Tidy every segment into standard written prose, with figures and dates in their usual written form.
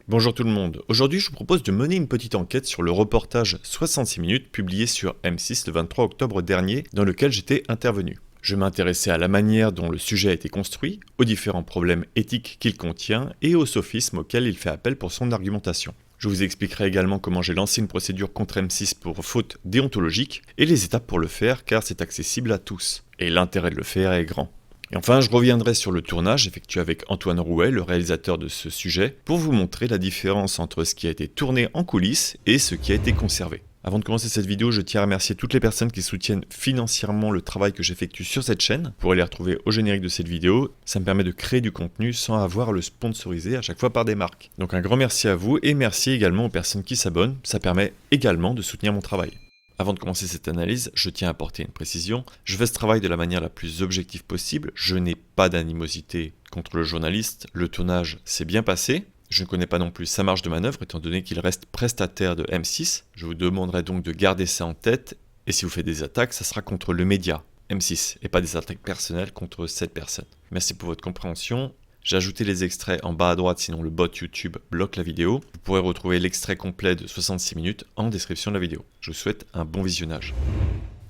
Bonjour tout le monde, aujourd'hui je vous propose de mener une petite enquête sur le reportage 66 minutes publié sur M6 le 23 octobre dernier dans lequel j'étais intervenu. Je m'intéressais à la manière dont le sujet a été construit, aux différents problèmes éthiques qu'il contient et aux sophismes auxquels il fait appel pour son argumentation. Je vous expliquerai également comment j'ai lancé une procédure contre M6 pour faute déontologique et les étapes pour le faire car c'est accessible à tous. Et l'intérêt de le faire est grand. Et enfin, je reviendrai sur le tournage effectué avec Antoine Rouet, le réalisateur de ce sujet, pour vous montrer la différence entre ce qui a été tourné en coulisses et ce qui a été conservé. Avant de commencer cette vidéo, je tiens à remercier toutes les personnes qui soutiennent financièrement le travail que j'effectue sur cette chaîne. Vous pourrez les retrouver au générique de cette vidéo. Ça me permet de créer du contenu sans avoir à le sponsoriser à chaque fois par des marques. Donc un grand merci à vous et merci également aux personnes qui s'abonnent. Ça permet également de soutenir mon travail. Avant de commencer cette analyse, je tiens à apporter une précision. Je fais ce travail de la manière la plus objective possible. Je n'ai pas d'animosité contre le journaliste. Le tournage s'est bien passé. Je ne connais pas non plus sa marge de manœuvre étant donné qu'il reste prestataire de M6. Je vous demanderai donc de garder ça en tête. Et si vous faites des attaques, ça sera contre le média M6 et pas des attaques personnelles contre cette personne. Merci pour votre compréhension. J'ai ajouté les extraits en bas à droite, sinon le bot YouTube bloque la vidéo. Vous pourrez retrouver l'extrait complet de 66 minutes en description de la vidéo. Je vous souhaite un bon visionnage.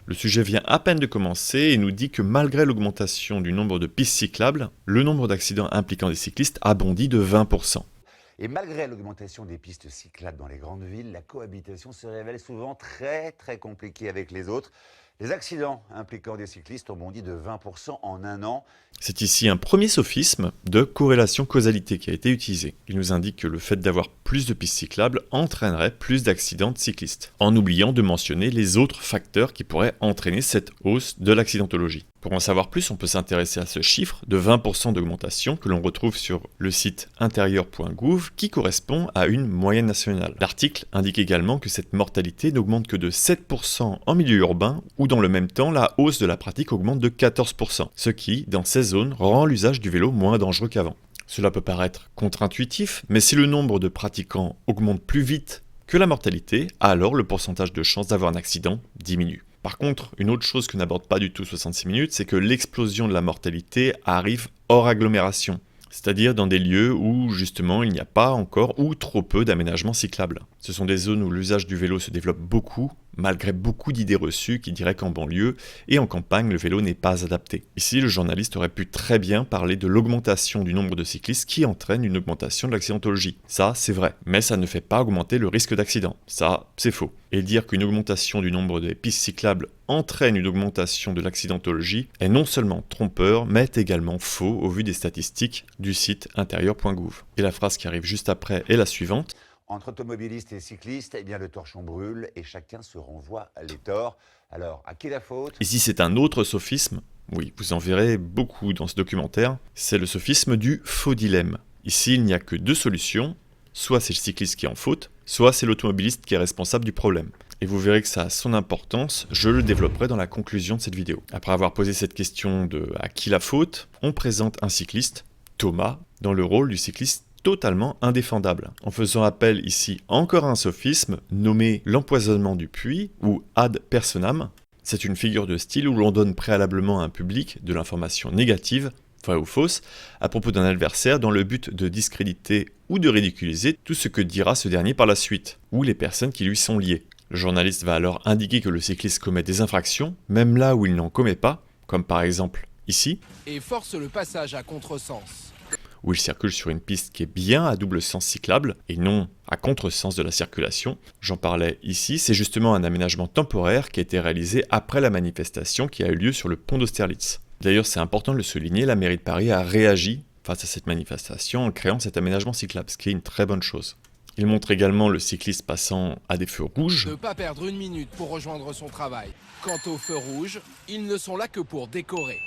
Le sujet vient à peine de commencer et nous dit que malgré l'augmentation du nombre de pistes cyclables, le nombre d'accidents impliquant des cyclistes a bondi de 20%. Et malgré l'augmentation des pistes cyclables dans les grandes villes, la cohabitation se révèle souvent très compliquée avec les autres. Les accidents impliquant des cyclistes ont bondi de 20% en un an. C'est ici un premier sophisme de corrélation-causalité qui a été utilisé. Il nous indique que le fait d'avoir plus de pistes cyclables entraînerait plus d'accidents de cyclistes, en oubliant de mentionner les autres facteurs qui pourraient entraîner cette hausse de l'accidentologie. Pour en savoir plus, on peut s'intéresser à ce chiffre de 20% d'augmentation que l'on retrouve sur le site intérieur.gouv qui correspond à une moyenne nationale. L'article indique également que cette mortalité n'augmente que de 7% en milieu urbain où dans le même temps la hausse de la pratique augmente de 14%, ce qui, dans ces zones, rend l'usage du vélo moins dangereux qu'avant. Cela peut paraître contre-intuitif, mais si le nombre de pratiquants augmente plus vite que la mortalité, alors le pourcentage de chances d'avoir un accident diminue. Par contre, une autre chose que n'aborde pas du tout 66 minutes, c'est que l'explosion de la mortalité arrive hors agglomération, c'est-à-dire dans des lieux où justement il n'y a pas encore ou trop peu d'aménagements cyclables. Ce sont des zones où l'usage du vélo se développe beaucoup, malgré beaucoup d'idées reçues qui diraient qu'en banlieue et en campagne, le vélo n'est pas adapté. Ici, le journaliste aurait pu très bien parler de l'augmentation du nombre de cyclistes qui entraîne une augmentation de l'accidentologie. Ça, c'est vrai, mais ça ne fait pas augmenter le risque d'accident. Ça, c'est faux. Et dire qu'une augmentation du nombre des pistes cyclables entraîne une augmentation de l'accidentologie est non seulement trompeur, mais également faux au vu des statistiques du site intérieur.gouv. Et la phrase qui arrive juste après est la suivante. Entre automobilistes et cyclistes, eh bien, le torchon brûle et chacun se renvoie les torts. Alors, à qui la faute? Ici, c'est un autre sophisme. Oui, vous en verrez beaucoup dans ce documentaire. C'est le sophisme du faux dilemme. Ici, il n'y a que deux solutions. Soit c'est le cycliste qui est en faute, soit c'est l'automobiliste qui est responsable du problème. Et vous verrez que ça a son importance, je le développerai dans la conclusion de cette vidéo. Après avoir posé cette question de à qui la faute, on présente un cycliste, Thomas, dans le rôle du cycliste totalement indéfendable, en faisant appel ici encore à un sophisme nommé l'empoisonnement du puits ou ad personam. C'est une figure de style où l'on donne préalablement à un public de l'information négative, vraie ou fausse, à propos d'un adversaire dans le but de discréditer ou de ridiculiser tout ce que dira ce dernier par la suite, ou les personnes qui lui sont liées. Le journaliste va alors indiquer que le cycliste commet des infractions, même là où il n'en commet pas, comme par exemple ici, et force le passage à contresens, où il circule sur une piste qui est bien à double sens cyclable et non à contresens de la circulation. J'en parlais ici, c'est justement un aménagement temporaire qui a été réalisé après la manifestation qui a eu lieu sur le pont d'Austerlitz. D'ailleurs, c'est important de le souligner, la mairie de Paris a réagi face à cette manifestation en créant cet aménagement cyclable, ce qui est une très bonne chose. Il montre également le cycliste passant à des feux rouges. ne pas perdre une minute pour rejoindre son travail. Quant aux feux rouges, ils ne sont là que pour décorer.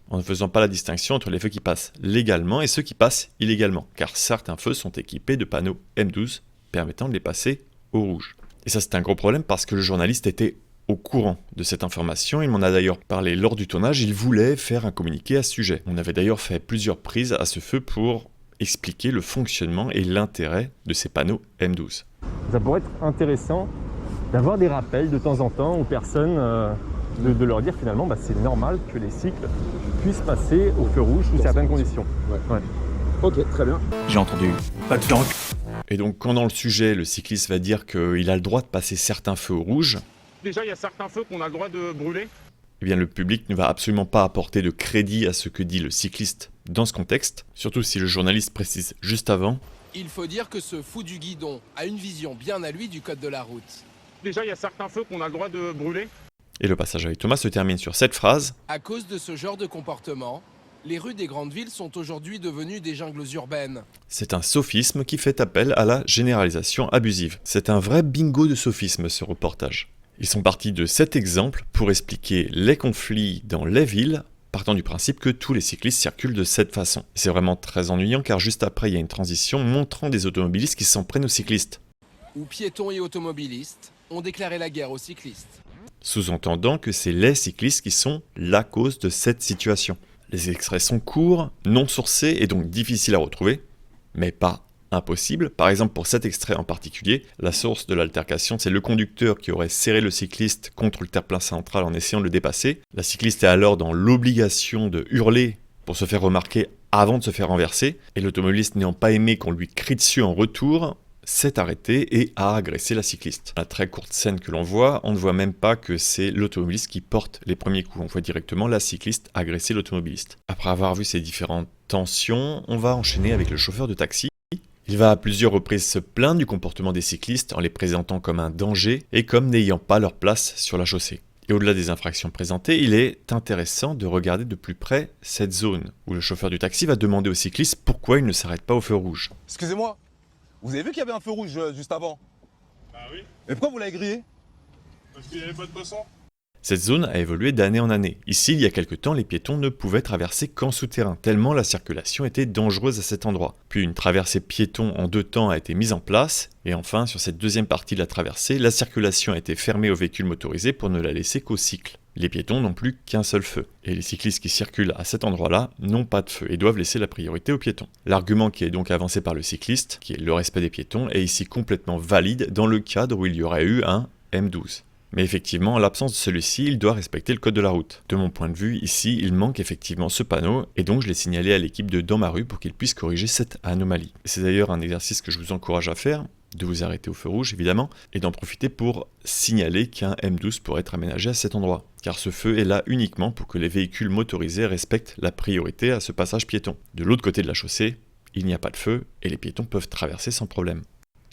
En ne faisant pas la distinction entre les feux qui passent légalement et ceux qui passent illégalement, car certains feux sont équipés de panneaux M12 permettant de les passer au rouge. Et ça c'est un gros problème parce que le journaliste était au courant de cette information, il m'en a d'ailleurs parlé lors du tournage, il voulait faire un communiqué à ce sujet. On avait d'ailleurs fait plusieurs prises à ce feu pour expliquer le fonctionnement et l'intérêt de ces panneaux M12. Ça pourrait être intéressant d'avoir des rappels de temps en temps aux personnes, de leur dire finalement c'est normal que les cycles puissent passer au feu rouge sous certaines conditions. Ouais. Ok, très bien. J'ai entendu. Pas de temps. Et donc quand dans le sujet, le cycliste va dire qu'il a le droit de passer certains feux rouges, Déjà, il y a certains feux qu'on a le droit de brûler. eh bien le public ne va absolument pas apporter de crédit à ce que dit le cycliste dans ce contexte, surtout si le journaliste précise juste avant. Il faut dire que ce fou du guidon a une vision bien à lui du code de la route. Déjà, il y a certains feux qu'on a le droit de brûler. Et le passage avec Thomas se termine sur cette phrase. À cause de ce genre de comportement, les rues des grandes villes sont aujourd'hui devenues des jungles urbaines. C'est un sophisme qui fait appel à la généralisation abusive. C'est un vrai bingo de sophisme ce reportage. Ils sont partis de cet exemple pour expliquer les conflits dans les villes, partant du principe que tous les cyclistes circulent de cette façon. C'est vraiment très ennuyant car juste après il y a une transition montrant des automobilistes qui s'en prennent aux cyclistes, Où piétons et automobilistes ont déclaré la guerre aux cyclistes. sous-entendant que c'est les cyclistes qui sont la cause de cette situation. Les extraits sont courts, non sourcés et donc difficiles à retrouver, mais pas impossible. Par exemple, pour cet extrait en particulier, la source de l'altercation, c'est le conducteur qui aurait serré le cycliste contre le terre-plein central en essayant de le dépasser. La cycliste est alors dans l'obligation de hurler pour se faire remarquer avant de se faire renverser, et l'automobiliste n'ayant pas aimé qu'on lui crie dessus en retour, s'est arrêté et a agressé la cycliste. La très courte scène que l'on voit, on ne voit même pas que c'est l'automobiliste qui porte les premiers coups. On voit directement la cycliste agresser l'automobiliste. Après avoir vu ces différentes tensions, on va enchaîner avec le chauffeur de taxi. Il va à plusieurs reprises se plaindre du comportement des cyclistes en les présentant comme un danger et comme n'ayant pas leur place sur la chaussée. Et au-delà des infractions présentées, il est intéressant de regarder de plus près cette zone où le chauffeur du taxi va demander au cycliste pourquoi il ne s'arrête pas au feu rouge. Excusez-moi, vous avez vu qu'il y avait un feu rouge juste avant? Bah oui, Et pourquoi vous l'avez grillé? parce qu'il n'y avait pas de poisson. Cette zone a évolué d'année en année. Ici, il y a quelque temps, les piétons ne pouvaient traverser qu'en souterrain, tellement la circulation était dangereuse à cet endroit. Puis une traversée piéton en 2 temps a été mise en place, et enfin, sur cette deuxième partie de la traversée, la circulation a été fermée aux véhicules motorisés pour ne la laisser qu'aux cycles. Les piétons n'ont plus qu'un seul feu, et les cyclistes qui circulent à cet endroit-là n'ont pas de feu et doivent laisser la priorité aux piétons. L'argument qui est donc avancé par le cycliste, qui est le respect des piétons, est ici complètement valide dans le cadre où il y aurait eu un M12. Mais effectivement, en l'absence de celui-ci, il doit respecter le code de la route. De mon point de vue, ici, il manque effectivement ce panneau, et donc je l'ai signalé à l'équipe de Dans ma rue pour qu'ils puissent corriger cette anomalie. C'est d'ailleurs un exercice que je vous encourage à faire, de vous arrêter au feu rouge évidemment, et d'en profiter pour signaler qu'un M12 pourrait être aménagé à cet endroit. Car ce feu est là uniquement pour que les véhicules motorisés respectent la priorité à ce passage piéton. De l'autre côté de la chaussée, il n'y a pas de feu, et les piétons peuvent traverser sans problème.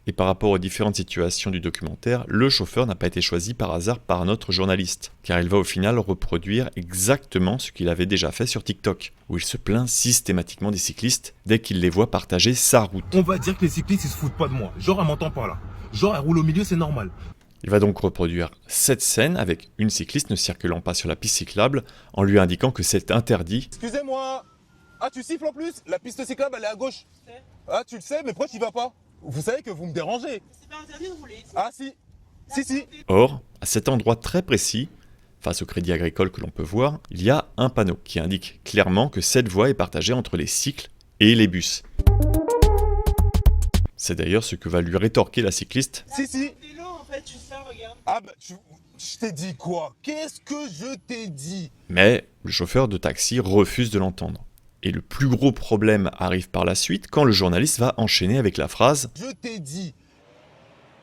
Et par rapport aux différentes situations du documentaire, le chauffeur n'a pas été choisi par hasard par notre journaliste, car il va au final reproduire exactement ce qu'il avait déjà fait sur TikTok, où il se plaint systématiquement des cyclistes dès qu'il les voit partager sa route. On va dire que les cyclistes ils se foutent pas de moi, genre elle m'entend pas là, genre elle roule au milieu c'est normal. Il va donc reproduire cette scène avec une cycliste ne circulant pas sur la piste cyclable en lui indiquant que c'est interdit. Excusez-moi. Ah, tu siffles en plus? La piste cyclable elle est à gauche. Ah, tu le sais, mais pourquoi tu y vas pas? Vous savez que vous me dérangez. C'est pas interdit de rouler. Ah si. Si. Or, à cet endroit très précis, face au crédit agricole que l'on peut voir, il y a un panneau qui indique clairement que cette voie est partagée entre les cycles et les bus. C'est d'ailleurs ce que va lui rétorquer la cycliste. Si. Vélo, en fait, tu fais, regarde. Ah bah, je t'ai dit quoi? Qu'est-ce que je t'ai dit? Mais le chauffeur de taxi refuse de l'entendre. Et le plus gros problème arrive par la suite quand le journaliste va enchaîner avec la phrase « Je t'ai dit ».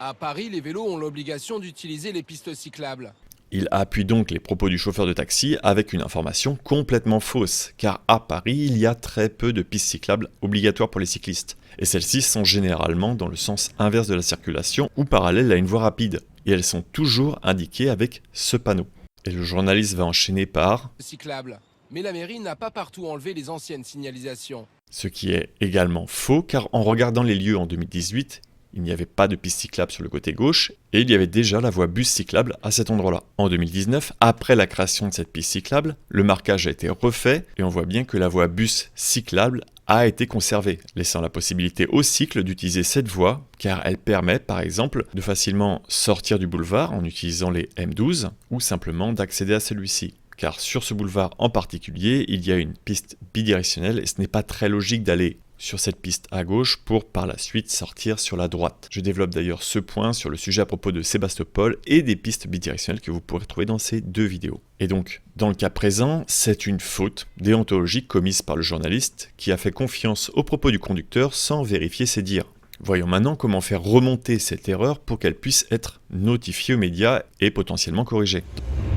À Paris, les vélos ont l'obligation d'utiliser les pistes cyclables. Il appuie donc les propos du chauffeur de taxi avec une information complètement fausse, car à Paris, il y a très peu de pistes cyclables obligatoires pour les cyclistes. Et celles-ci sont généralement dans le sens inverse de la circulation ou parallèles à une voie rapide. Et elles sont toujours indiquées avec ce panneau. Et le journaliste va enchaîner par Cyclables. Mais la mairie n'a pas partout enlevé les anciennes signalisations. ce qui est également faux, car en regardant les lieux en 2018, il n'y avait pas de piste cyclable sur le côté gauche, et il y avait déjà la voie bus cyclable à cet endroit-là. En 2019, après la création de cette piste cyclable, le marquage a été refait, et on voit bien que la voie bus cyclable a été conservée, laissant la possibilité aux cycles d'utiliser cette voie, car elle permet par exemple de facilement sortir du boulevard en utilisant les M12, ou simplement d'accéder à celui-ci. Car sur ce boulevard en particulier, il y a une piste bidirectionnelle et ce n'est pas très logique d'aller sur cette piste à gauche pour par la suite sortir sur la droite. Je développe d'ailleurs ce point sur le sujet à propos de Sébastopol et des pistes bidirectionnelles que vous pourrez trouver dans ces 2 vidéos. Et donc, dans le cas présent, c'est une faute déontologique commise par le journaliste qui a fait confiance aux propos du conducteur sans vérifier ses dires. Voyons maintenant comment faire remonter cette erreur pour qu'elle puisse être notifiée aux médias et potentiellement corrigée.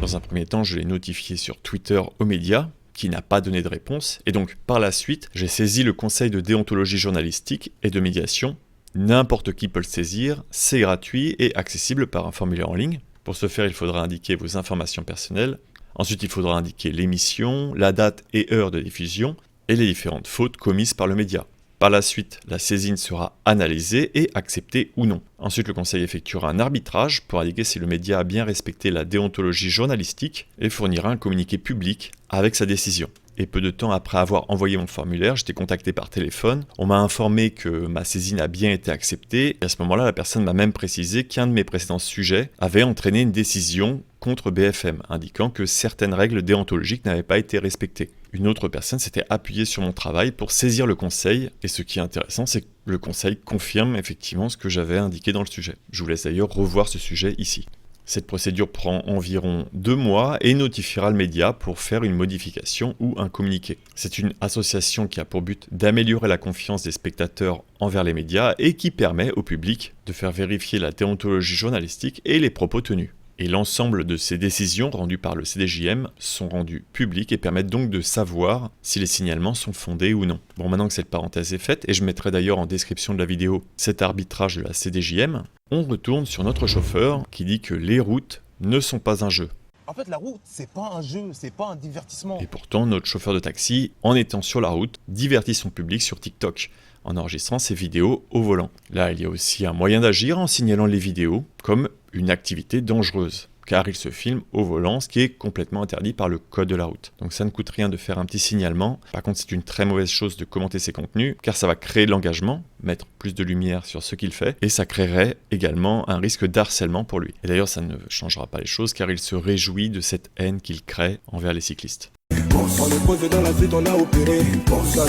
Dans un premier temps, je l'ai notifiée sur Twitter aux médias, qui n'a pas donné de réponse, et donc par la suite, j'ai saisi le conseil de déontologie journalistique et de médiation. N'importe qui peut le saisir, c'est gratuit et accessible par un formulaire en ligne. Pour ce faire, il faudra indiquer vos informations personnelles. Ensuite, il faudra indiquer l'émission, la date et heure de diffusion, et les différentes fautes commises par le média. Par la suite, la saisine sera analysée et acceptée ou non. Ensuite, le conseil effectuera un arbitrage pour indiquer si le média a bien respecté la déontologie journalistique et fournira un communiqué public avec sa décision. Et peu de temps après avoir envoyé mon formulaire, j'étais contacté par téléphone. On m'a informé que ma saisine a bien été acceptée. Et à ce moment-là, la personne m'a même précisé qu'un de mes précédents sujets avait entraîné une décision contre BFM, indiquant que certaines règles déontologiques n'avaient pas été respectées. Une autre personne s'était appuyée sur mon travail pour saisir le conseil. Et ce qui est intéressant, c'est que le conseil confirme effectivement ce que j'avais indiqué dans le sujet. Je vous laisse d'ailleurs revoir ce sujet ici. Cette procédure prend environ 2 mois et notifiera le média pour faire une modification ou un communiqué. C'est une association qui a pour but d'améliorer la confiance des spectateurs envers les médias et qui permet au public de faire vérifier la déontologie journalistique et les propos tenus. Et l'ensemble de ces décisions rendues par le CDJM sont rendues publiques et permettent donc de savoir si les signalements sont fondés ou non. Bon, maintenant que cette parenthèse est faite, et je mettrai d'ailleurs en description de la vidéo cet arbitrage de la CDJM, on retourne sur notre chauffeur qui dit que les routes ne sont pas un jeu. En fait, la route, c'est pas un jeu, c'est pas un divertissement. Et pourtant, notre chauffeur de taxi, en étant sur la route, divertit son public sur TikTok, en enregistrant ses vidéos au volant. Là, il y a aussi un moyen d'agir en signalant les vidéos comme une activité dangereuse, car il se filme au volant, ce qui est complètement interdit par le code de la route. Donc ça ne coûte rien de faire un petit signalement. Par contre, c'est une très mauvaise chose de commenter ses contenus, car ça va créer de l'engagement, mettre plus de lumière sur ce qu'il fait, et ça créerait également un risque d'harcèlement pour lui. Et d'ailleurs, ça ne changera pas les choses, car il se réjouit de cette haine qu'il crée envers les cyclistes.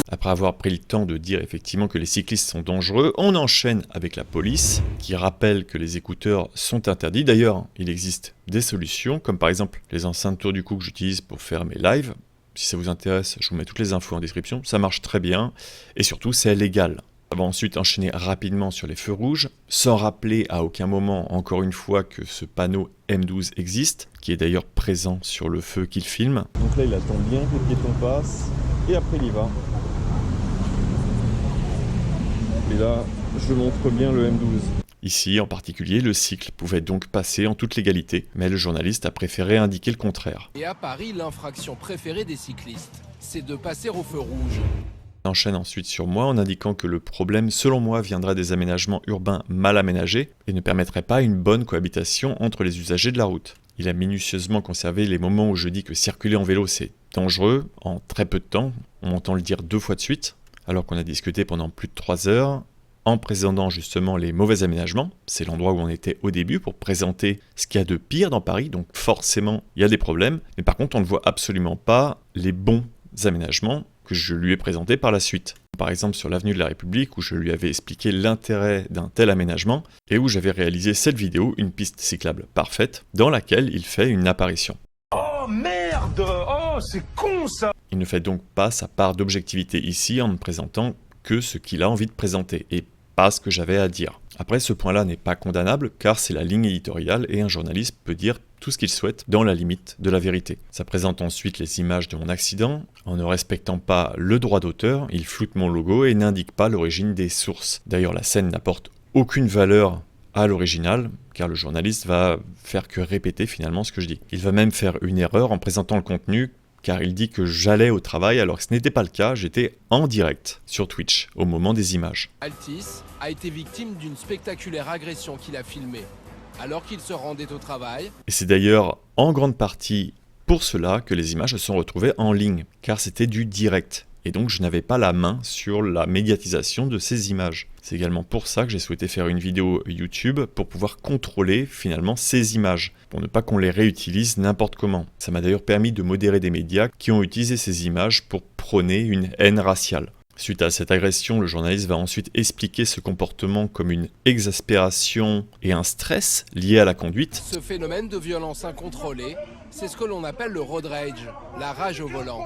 Après avoir pris le temps de dire effectivement que les cyclistes sont dangereux, on enchaîne avec la police qui rappelle que les écouteurs sont interdits. D'ailleurs, il existe des solutions comme par exemple les enceintes Tour du Cou que j'utilise pour faire mes lives. Si ça vous intéresse, je vous mets toutes les infos en description. Ça marche très bien et surtout c'est légal. On va ensuite enchaîner rapidement sur les feux rouges, sans rappeler à aucun moment, encore une fois, que ce panneau M12 existe, qui est d'ailleurs présent sur le feu qu'il filme. Donc là, il attend bien que le piéton passe, et après il y va. Et là, je montre bien le M12. Ici, en particulier, le cycle pouvait donc passer en toute légalité, mais le journaliste a préféré indiquer le contraire. Et à Paris, l'infraction préférée des cyclistes, c'est de passer au feu rouge. Enchaîne ensuite sur moi en indiquant que le problème, selon moi, viendrait des aménagements urbains mal aménagés et ne permettrait pas une bonne cohabitation entre les usagers de la route. Il a minutieusement conservé les moments où je dis que circuler en vélo c'est dangereux, en très peu de temps, on m'entend le dire 2 fois de suite, alors qu'on a discuté pendant plus de 3 heures, en présentant justement les mauvais aménagements. C'est l'endroit où on était au début pour présenter ce qu'il y a de pire dans Paris, donc forcément il y a des problèmes, mais par contre on ne voit absolument pas les bons aménagements que je lui ai présenté par la suite. Par exemple sur l'avenue de la République où je lui avais expliqué l'intérêt d'un tel aménagement et où j'avais réalisé cette vidéo, une piste cyclable parfaite, dans laquelle il fait une apparition. Oh merde! Oh, c'est con ça! Il ne fait donc pas sa part d'objectivité ici en ne présentant que ce qu'il a envie de présenter et pas ce que j'avais à dire. Après, ce point-là n'est pas condamnable car c'est la ligne éditoriale et un journaliste peut dire tout ce qu'il souhaite dans la limite de la vérité. Ça présente ensuite les images de mon accident. En ne respectant pas le droit d'auteur, il floute mon logo et n'indique pas l'origine des sources. D'ailleurs, la scène n'apporte aucune valeur à l'original, car le journaliste va faire que répéter finalement ce que je dis. Il va même faire une erreur en présentant le contenu, car il dit que j'allais au travail alors que ce n'était pas le cas, j'étais en direct sur Twitch au moment des images. Altis a été victime d'une spectaculaire agression qu'il a filmée alors qu'il se rendait au travail. Et c'est d'ailleurs en grande partie pour cela que les images se sont retrouvées en ligne, car c'était du direct. Et donc je n'avais pas la main sur la médiatisation de ces images. C'est également pour ça que j'ai souhaité faire une vidéo YouTube pour pouvoir contrôler finalement ces images, pour ne pas qu'on les réutilise n'importe comment. Ça m'a d'ailleurs permis de modérer des médias qui ont utilisé ces images pour prôner une haine raciale. Suite à cette agression, le journaliste va ensuite expliquer ce comportement comme une exaspération et un stress lié à la conduite. Ce phénomène de violence incontrôlée, c'est ce que l'on appelle le road rage, la rage au volant.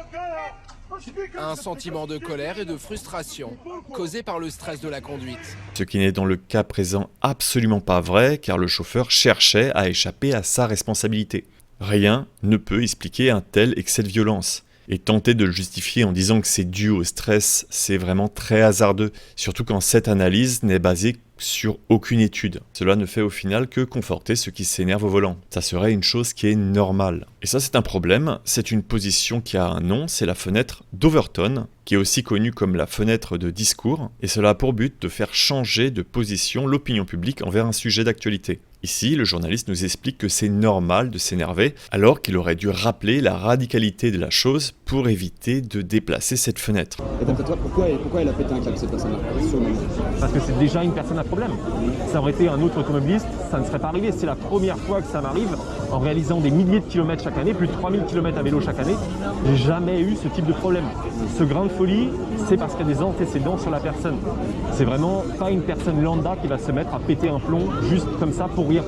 Un sentiment de colère et de frustration causé par le stress de la conduite. Ce qui n'est dans le cas présent absolument pas vrai, car le chauffeur cherchait à échapper à sa responsabilité. Rien ne peut expliquer un tel excès de violence. Et tenter de le justifier en disant que c'est dû au stress, c'est vraiment très hasardeux, surtout quand cette analyse n'est basée sur aucune étude. Cela ne fait au final que conforter ceux qui s'énervent au volant. Ça serait une chose qui est normale. Et ça, c'est un problème. C'est une position qui a un nom, c'est la fenêtre d'Overton, qui est aussi connue comme la fenêtre de discours, et cela a pour but de faire changer de position l'opinion publique envers un sujet d'actualité. Ici, le journaliste nous explique que c'est normal de s'énerver, alors qu'il aurait dû rappeler la radicalité de la chose pour éviter de déplacer cette fenêtre. Et d'après toi, pourquoi elle a pété un câble, cette personne-là? Parce que c'est déjà une personne à problème. Ça aurait été un autre automobiliste, ça ne serait pas arrivé. C'est la première fois que ça m'arrive, en réalisant des milliers de kilomètres chaque année, plus de 3000 km à vélo chaque année. J'ai jamais eu ce type de problème. Ce grain de folie, c'est parce qu'il y a des antécédents sur la personne. C'est vraiment pas une personne lambda qui va se mettre à péter un plomb juste comme ça pour rien.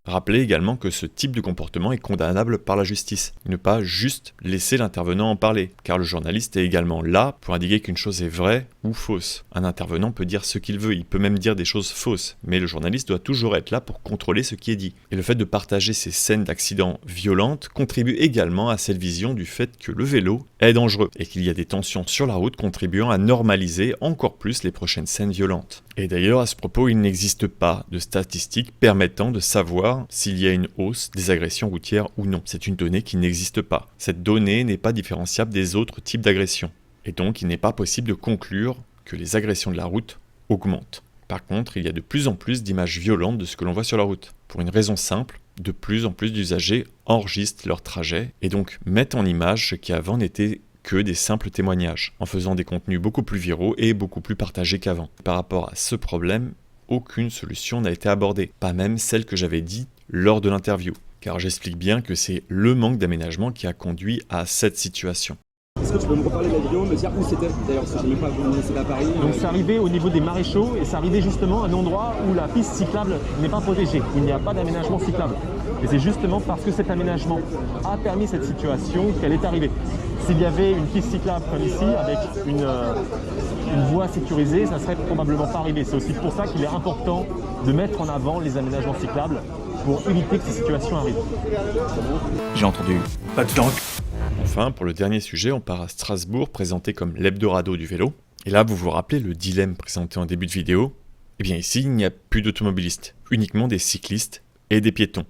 Rappelez également que ce type de comportement est condamnable par la justice. Ne pas juste laisser l'intervenant en parler, car le journaliste est également là pour indiquer qu'une chose est vraie ou fausse. Un intervenant peut dire ce qu'il veut, il peut même dire des choses fausses, mais le journaliste doit toujours être là pour contrôler ce qui est dit. Et le fait de partager ces scènes d'accidents violentes contribue également à cette vision du fait que le vélo est dangereux, et qu'il y a des tensions sur la route contribuant à normaliser encore plus les prochaines scènes violentes. Et d'ailleurs, à ce propos, il n'existe pas de statistiques permettant de savoir s'il y a une hausse des agressions routières ou non. C'est une donnée qui n'existe pas. Cette donnée n'est pas différenciable des autres types d'agressions. Et donc, il n'est pas possible de conclure que les agressions de la route augmentent. Par contre, il y a de plus en plus d'images violentes de ce que l'on voit sur la route. Pour une raison simple, de plus en plus d'usagers enregistrent leur trajet et donc mettent en image ce qui avant n'était que des simples témoignages, en faisant des contenus beaucoup plus viraux et beaucoup plus partagés qu'avant. Par rapport à ce problème, aucune solution n'a été abordée, pas même celle que j'avais dit lors de l'interview, car j'explique bien que c'est le manque d'aménagement qui a conduit à cette situation. Est-ce que tu peux me reparler de la vidéo, me dire où c'était d'ailleurs, parce que je n'ai pas vu, c'était à Paris. Donc c'est arrivé au niveau des maréchaux et c'est arrivé justement à un endroit où la piste cyclable n'est pas protégée, où il n'y a pas d'aménagement cyclable. Et c'est justement parce que cet aménagement a permis cette situation qu'elle est arrivée. S'il y avait une piste cyclable comme ici, avec une voie sécurisée, ça ne serait probablement pas arrivé. C'est aussi pour ça qu'il est important de mettre en avant les aménagements cyclables pour éviter que ces situations arrivent. J'ai entendu. Pas de faire. Enfin, pour le dernier sujet, on part à Strasbourg, présenté comme l'Eldorado du vélo. Et là, vous vous rappelez le dilemme présenté en début de vidéo? Eh bien ici, il n'y a plus d'automobilistes, uniquement des cyclistes et des piétons.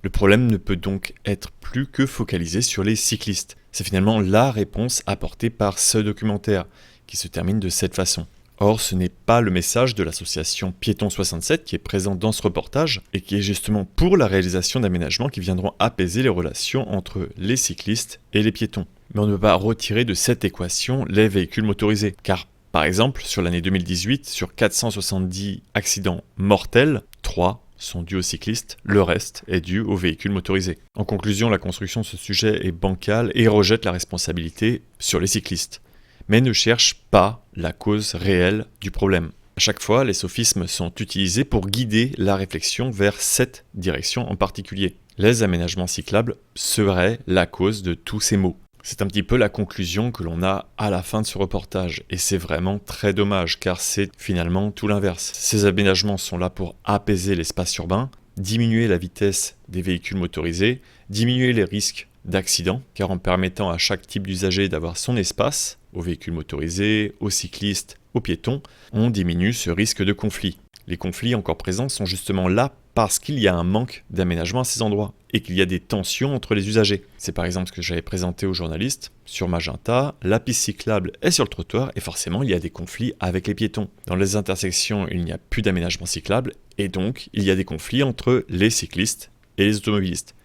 Le problème ne peut donc être plus que focalisé sur les cyclistes. C'est finalement la réponse apportée par ce documentaire, qui se termine de cette façon. Or, ce n'est pas le message de l'association Piéton 67 qui est présent dans ce reportage et qui est justement pour la réalisation d'aménagements qui viendront apaiser les relations entre les cyclistes et les piétons. Mais on ne peut pas retirer de cette équation les véhicules motorisés, car par exemple, sur l'année 2018, sur 470 accidents mortels, 3 sont dus aux cyclistes, le reste est dû aux véhicules motorisés. En conclusion, la construction de ce sujet est bancale et rejette la responsabilité sur les cyclistes, mais ne cherche pas la cause réelle du problème. À chaque fois, les sophismes sont utilisés pour guider la réflexion vers cette direction en particulier. Les aménagements cyclables seraient la cause de tous ces maux. C'est un petit peu la conclusion que l'on a à la fin de ce reportage, et c'est vraiment très dommage, car c'est finalement tout l'inverse. Ces aménagements sont là pour apaiser l'espace urbain, diminuer la vitesse des véhicules motorisés, diminuer les risques d'accidents, car en permettant à chaque type d'usager d'avoir son espace, aux véhicules motorisés, aux cyclistes, aux piétons, on diminue ce risque de conflit. Les conflits encore présents sont justement là parce qu'il y a un manque d'aménagement à ces endroits et qu'il y a des tensions entre les usagers. C'est par exemple ce que j'avais présenté aux journalistes. Sur Magenta, la piste cyclable est sur le trottoir et forcément il y a des conflits avec les piétons. Dans les intersections, il n'y a plus d'aménagement cyclable et donc il y a des conflits entre les cyclistes et les automobilistes.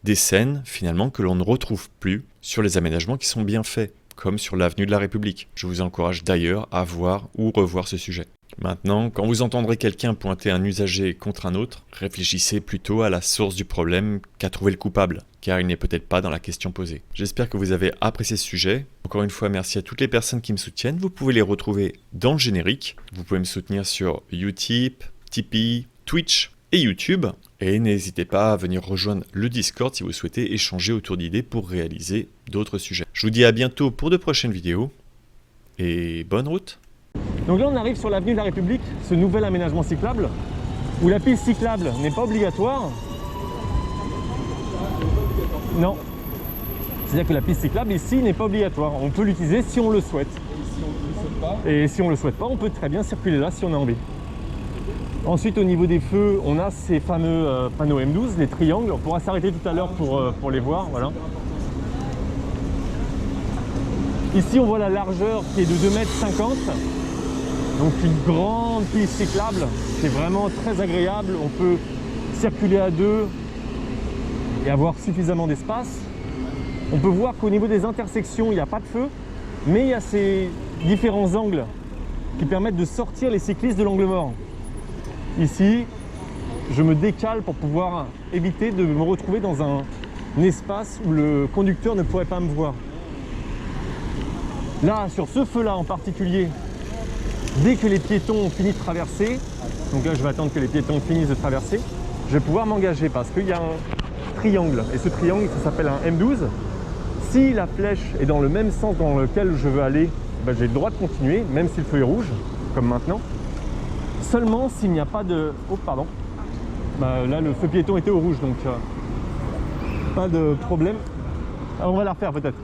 Des scènes finalement que l'on ne retrouve plus sur les aménagements qui sont bien faits, comme sur l'avenue de la République. Je vous encourage d'ailleurs à voir ou revoir ce sujet. Maintenant, quand vous entendrez quelqu'un pointer un usager contre un autre, réfléchissez plutôt à la source du problème qu'à trouver le coupable, car il n'est peut-être pas dans la question posée. J'espère que vous avez apprécié ce sujet. Encore une fois, merci à toutes les personnes qui me soutiennent. Vous pouvez les retrouver dans le générique. Vous pouvez me soutenir sur Utip, Tipeee, Twitch et YouTube. Et n'hésitez pas à venir rejoindre le Discord si vous souhaitez échanger autour d'idées pour réaliser d'autres sujets. Je vous dis à bientôt pour de prochaines vidéos et bonne route! Donc là on arrive sur l'avenue de la République, ce nouvel aménagement cyclable, où la piste cyclable n'est pas obligatoire. Non. C'est-à-dire que la piste cyclable ici n'est pas obligatoire. On peut l'utiliser si on le souhaite. Et si on ne le souhaite pas, on peut très bien circuler là si on a envie. Ensuite au niveau des feux, on a ces fameux panneaux M12, les triangles. On pourra s'arrêter tout à l'heure pour les voir. Voilà. Ici on voit la largeur qui est de 2,50 m. Donc une grande piste cyclable, c'est vraiment très agréable. On peut circuler à deux et avoir suffisamment d'espace. On peut voir qu'au niveau des intersections, il n'y a pas de feu, mais il y a ces différents angles qui permettent de sortir les cyclistes de l'angle mort. Ici, je me décale pour pouvoir éviter de me retrouver dans un espace où le conducteur ne pourrait pas me voir. Là, sur ce feu-là en particulier, dès que les piétons ont fini de traverser, donc là je vais attendre que les piétons finissent de traverser, je vais pouvoir m'engager parce qu'il y a un triangle. Et ce triangle, ça s'appelle un M12. Si la flèche est dans le même sens dans lequel je veux aller, ben, j'ai le droit de continuer, même si le feu est rouge, comme maintenant. Seulement s'il n'y a pas de... Oh pardon. Ben, là le feu piéton était au rouge, donc pas de problème. Alors, on va la refaire peut-être.